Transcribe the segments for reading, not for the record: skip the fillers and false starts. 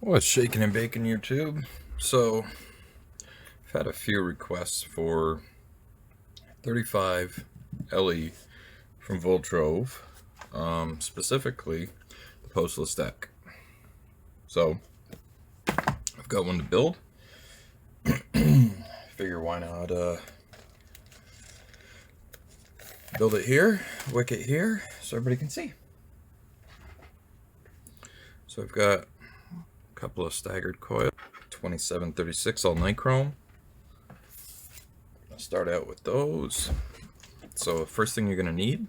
What's shaking and baking YouTube? So, I've had a few requests for 35 LE from Voltrove, specifically the Postless deck. So, I've got one to build. Figure why not build it here, wick it here, so everybody can see. So I've got a couple of staggered coils, 2736 all nichrome. I'll start out with those. So first thing you're going to need,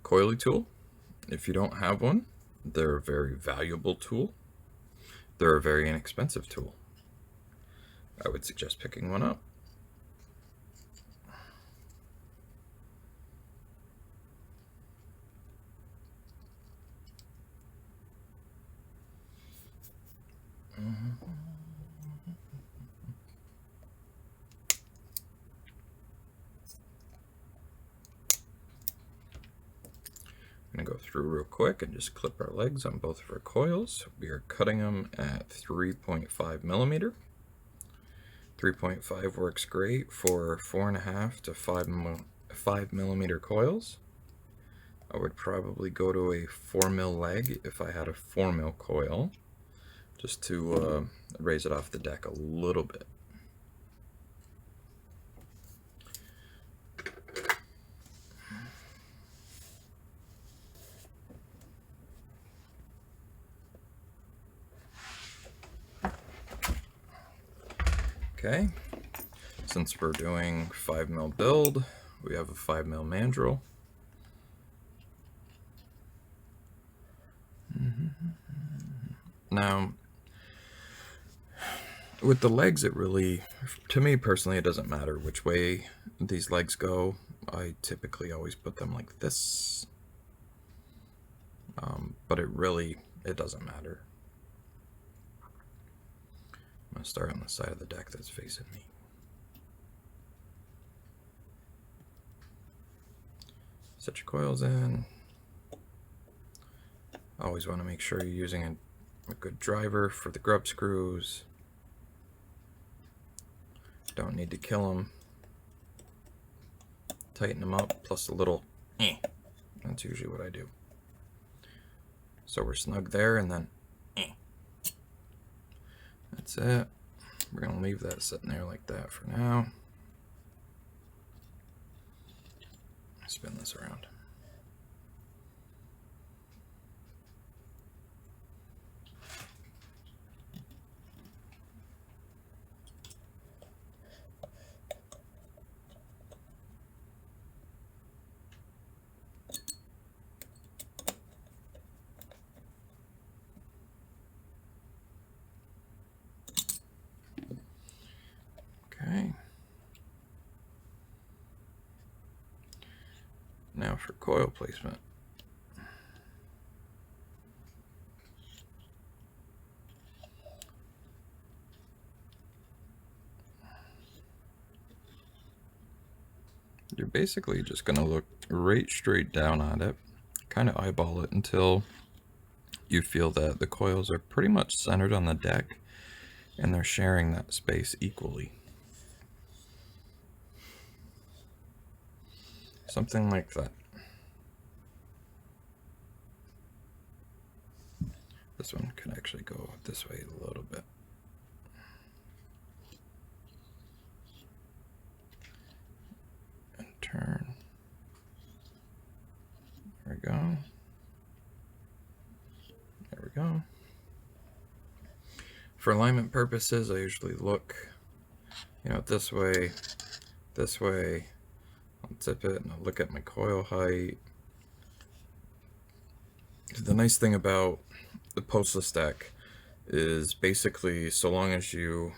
coily tool. If you don't have one, they're a very valuable tool. They're a very inexpensive tool. I would suggest picking one up. I'm going to go through real quick and just clip our legs on both of our coils. We are cutting them at 3.5 millimeter. 3.5 works great for 4.5 to 5 millimeter coils. I would probably go to a 4 mil leg if I had a 4 mil coil, just to raise it off the deck a little bit. Okay, since we're doing 5 mil build, we have a 5 mil mandrel. Now, with the legs, it really, to me personally, it doesn't matter which way these legs go. I typically always put them like this, but it doesn't matter. I'm going to start on the side of the deck that's facing me. Set your coils in. Always want to make sure you're using a good driver for the grub screws. Don't need to kill them. Tighten them up, plus a little That's usually what I do. So we're snug there, and then that's it. We're going to leave that sitting there like that for now. Spin this around. Okay. Now for coil placement. You're basically just going to look right straight down on it, kind of eyeball it until you feel that the coils are pretty much centered on the deck and they're sharing that space equally. Something like that. This one can actually go this way a little bit. And turn. There we go. There we go. For alignment purposes, I usually look, this way. I'll tip it and I'll look at my coil height. The nice thing about the Postless deck is basically, so long as you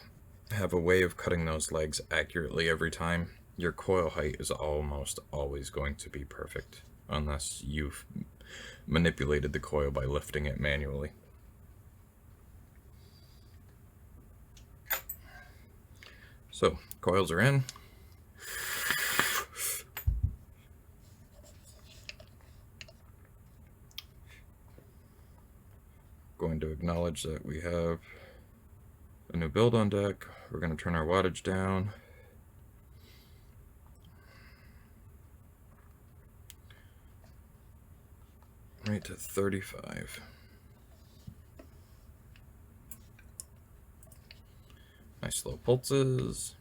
have a way of cutting those legs accurately every time, your coil height is almost always going to be perfect, unless you've manipulated the coil by lifting it manually. So, coils are in. going to acknowledge that we have a new build on deck. We're going to turn our wattage down. Right to 35. Nice slow pulses.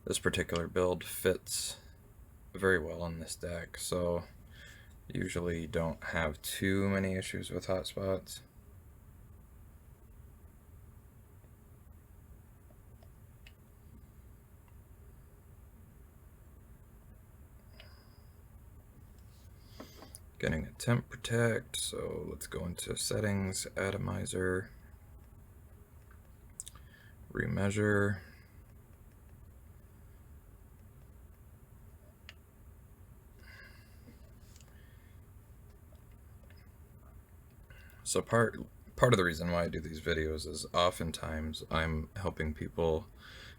This particular build fits very well on this deck, so usually don't have too many issues with hotspots. Getting a temp protect, so let's go into settings, atomizer, remeasure. So part of the reason why I do these videos is oftentimes I'm helping people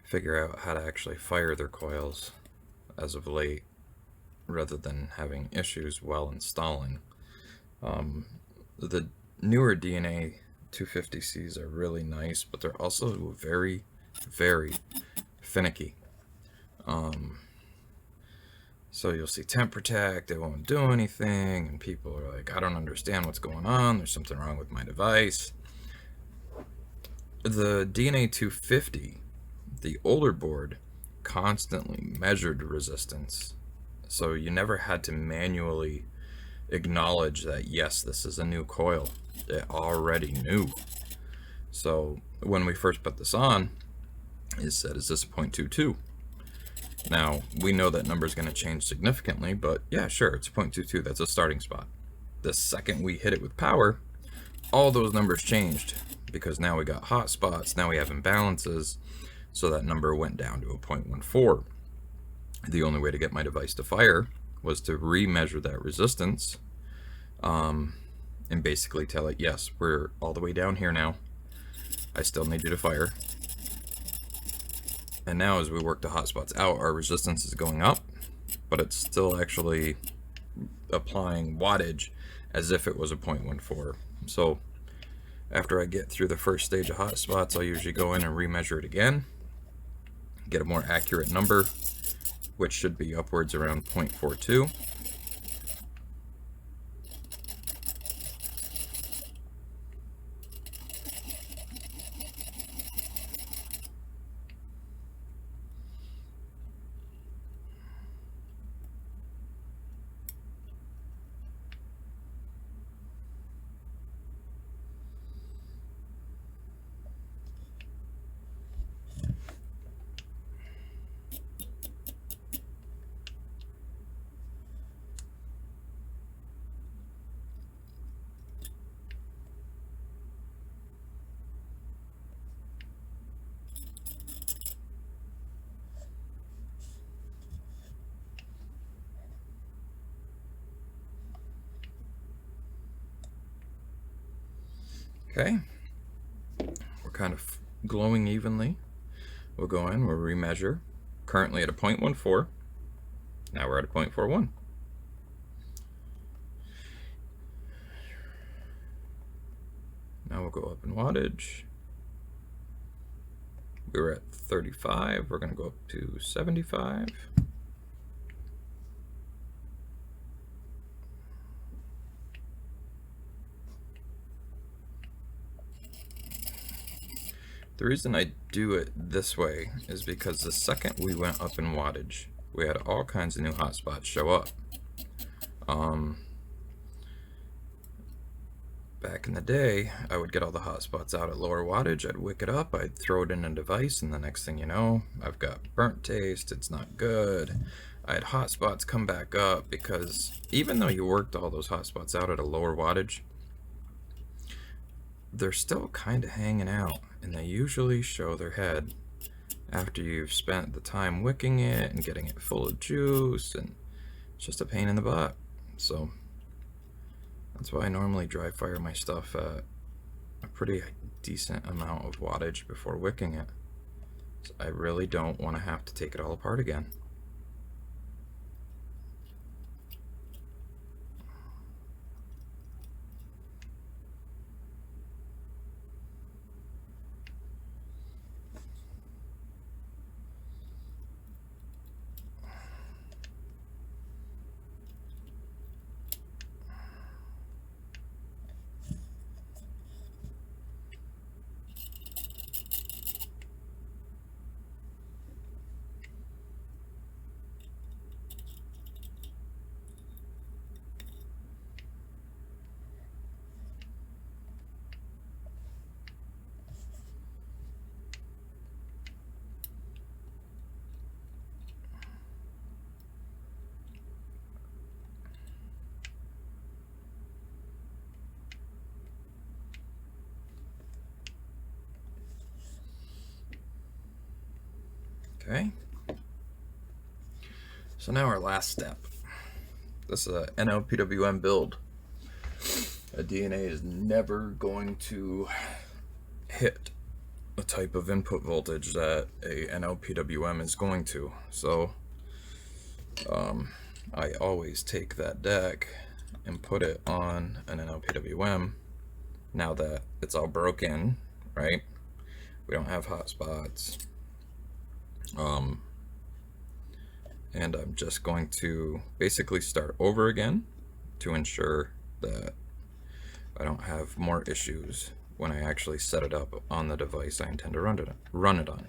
figure out how to actually fire their coils as of late, rather than having issues while installing. The newer DNA 250Cs are really nice, but they're also very, very finicky. So you'll see temp protect, it won't do anything, and people are like, I don't understand what's going on, there's something wrong with my device. The DNA 250, the older board, constantly measured resistance. So you never had to manually acknowledge that, yes, this is a new coil. It already knew. So when we first put this on, it said, is this a 0.22? Now, we know that number is going to change significantly, but yeah, sure, it's 0.22. That's a starting spot. The second we hit it with power, all those numbers changed, because now we got hotspots, now we have imbalances, so that number went down to a 0.14. The only way to get my device to fire was to remeasure that resistance, and basically tell it, yes, we're all the way down here now. I still need you to fire. And now as we work the hotspots out, our resistance is going up, but it's still actually applying wattage as if it was a 0.14. So after I get through the first stage of hotspots, I'll usually go in and remeasure it again, get a more accurate number, which should be upwards around 0.42. Okay, we're kind of glowing evenly. We'll go in, we'll remeasure. Currently at a 0.14. Now we're at a 0.41. Now we'll go up in wattage. We were at 35, we're going to go up to 75. The reason I do it this way is because the second we went up in wattage, we had all kinds of new hotspots show up. Back in the day, I would get all the hotspots out at lower wattage, I'd wick it up, I'd throw it in a device, and the next thing you know, I've got burnt taste, it's not good. I had hotspots come back up because even though you worked all those hotspots out at a lower wattage, they're still kind of hanging out, and they usually show their head after you've spent the time wicking it and getting it full of juice, and it's just a pain in the butt. So that's why I normally dry fire my stuff at a pretty decent amount of wattage before wicking it. So I really don't want to have to take it all apart again. Okay. So now our last step. This is a NLPWM build. A DNA is never going to hit a type of input voltage that a NLPWM is going to. So I always take that deck and put it on an NLPWM now that it's all broken, right? We don't have hotspots. And I'm just going to basically start over again to ensure that I don't have more issues when I actually set it up on the device I intend to run it on.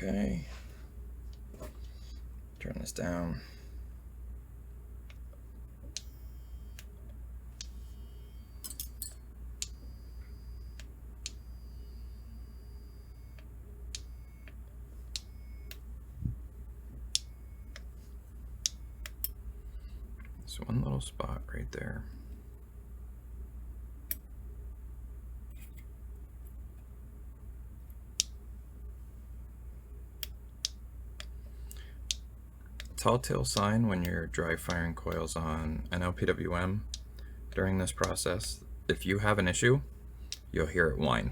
Okay, turn this down. There's one little spot right there. Telltale sign when you're dry firing coils on an LPWM during this process. If you have an issue, you'll hear it whine.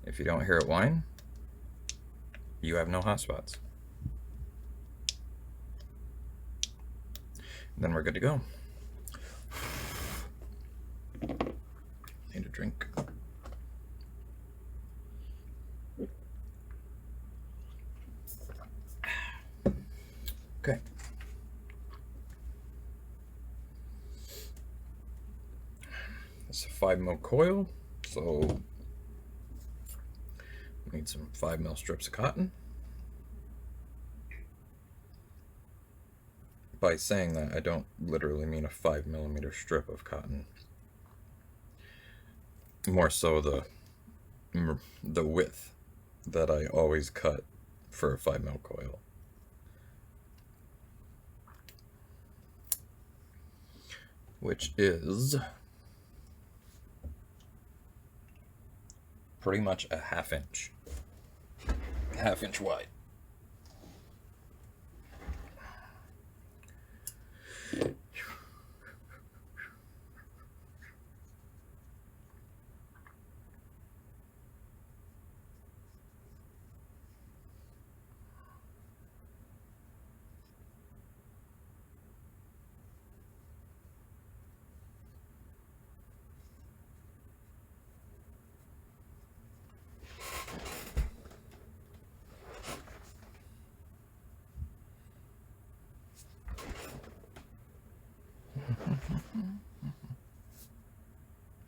If you don't hear it whine, you have no hotspots. Then we're good to go. Need a drink. Okay. It's a 5 mil coil, so we need some 5 mil strips of cotton. By saying that, I don't literally mean a 5 millimeter strip of cotton. More so the width that I always cut for a 5 mil coil. Which is pretty much a half inch wide.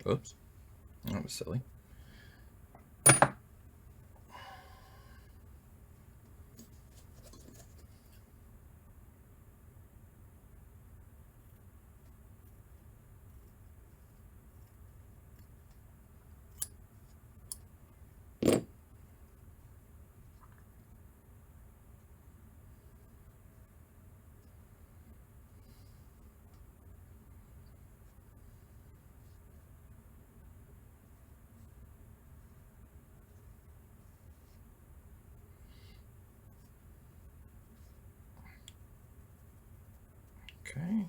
Oops, that was silly. Okay.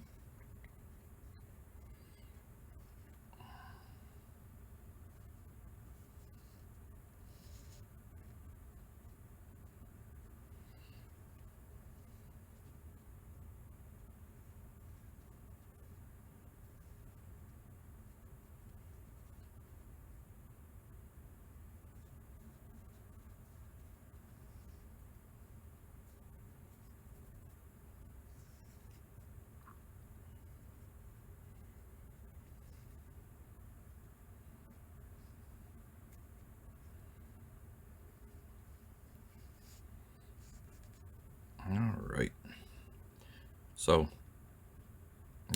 So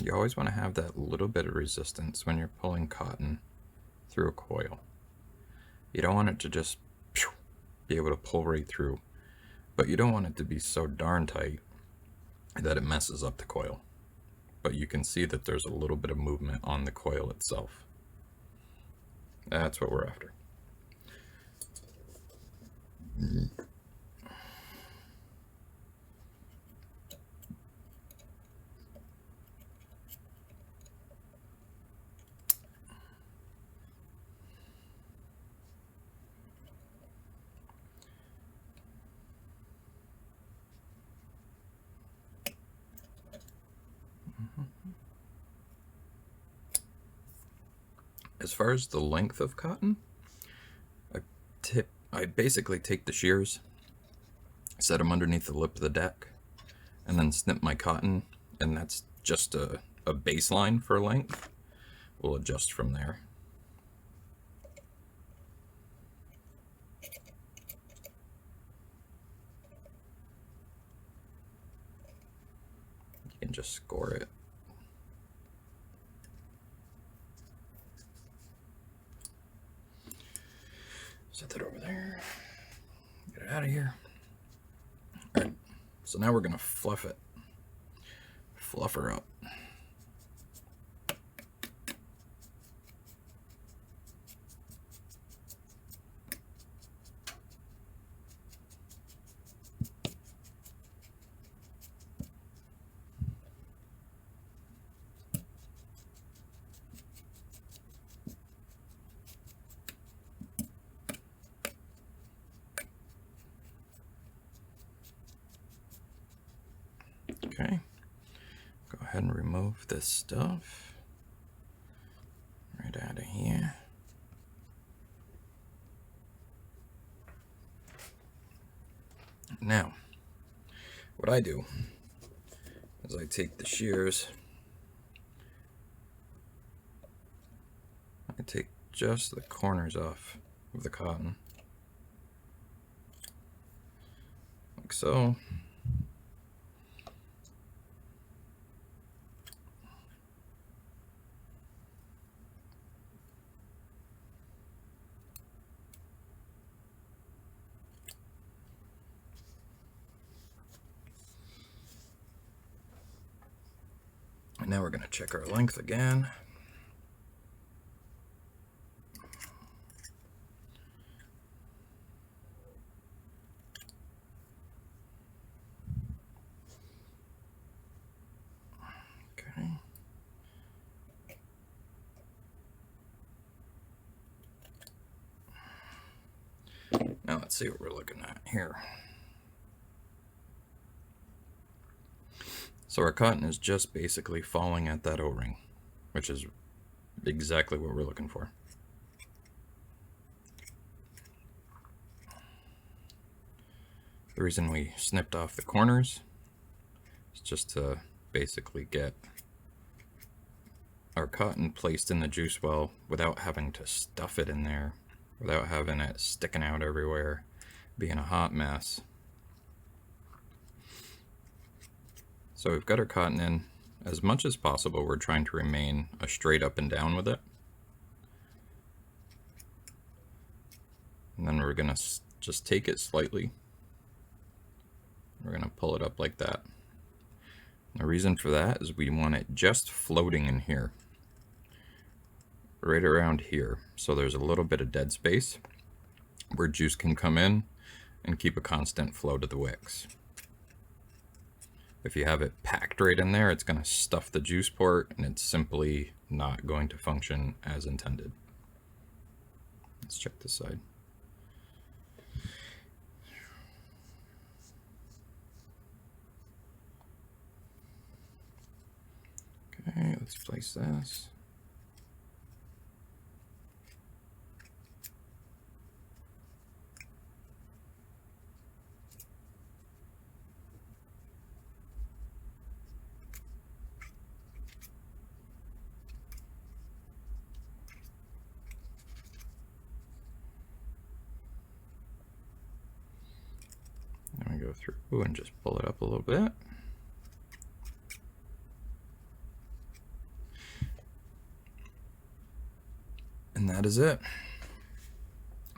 you always want to have that little bit of resistance when you're pulling cotton through a coil. You don't want it to just be able to pull right through, but you don't want it to be so darn tight that it messes up the coil. But you can see that there's a little bit of movement on the coil itself. That's what we're after. As far as the length of cotton, I basically take the shears, set them underneath the lip of the deck, and then snip my cotton, and that's just a baseline for length. We'll adjust from there. You can just score it. Set that over there. Get it out of here. All right, so now we're gonna fluff it. Fluff her up. Okay, go ahead and remove this stuff right out of here. Now, what I do is I take the shears, I take just the corners off of the cotton, like so. And now we're going to check our length again. Okay. Now let's see what we're looking at here. So our cotton is just basically falling at that O-ring, which is exactly what we're looking for. The reason we snipped off the corners is just to basically get our cotton placed in the juice well without having to stuff it in there, without having it sticking out everywhere, being a hot mess. So we've got our cotton in. As much as possible, we're trying to remain a straight up and down with it. And then we're gonna just take it slightly. We're gonna pull it up like that. The reason for that is we want it just floating in here, right around here. So there's a little bit of dead space where juice can come in and keep a constant flow to the wicks. If you have it packed right in there, it's going to stuff the juice port and it's simply not going to function as intended. Let's check this side. Okay, let's place this. Then we go through and just pull it up a little bit. And that is it.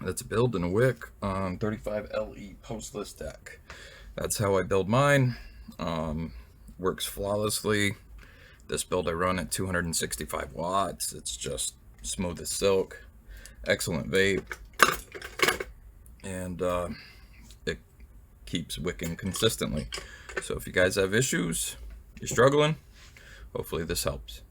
That's a build in a Wick 35 LE Postless deck. That's how I build mine. Works flawlessly. This build I run at 265 watts. It's just smooth as silk. Excellent vape. And it keeps wicking consistently. So if you guys have issues, you're struggling, hopefully this helps.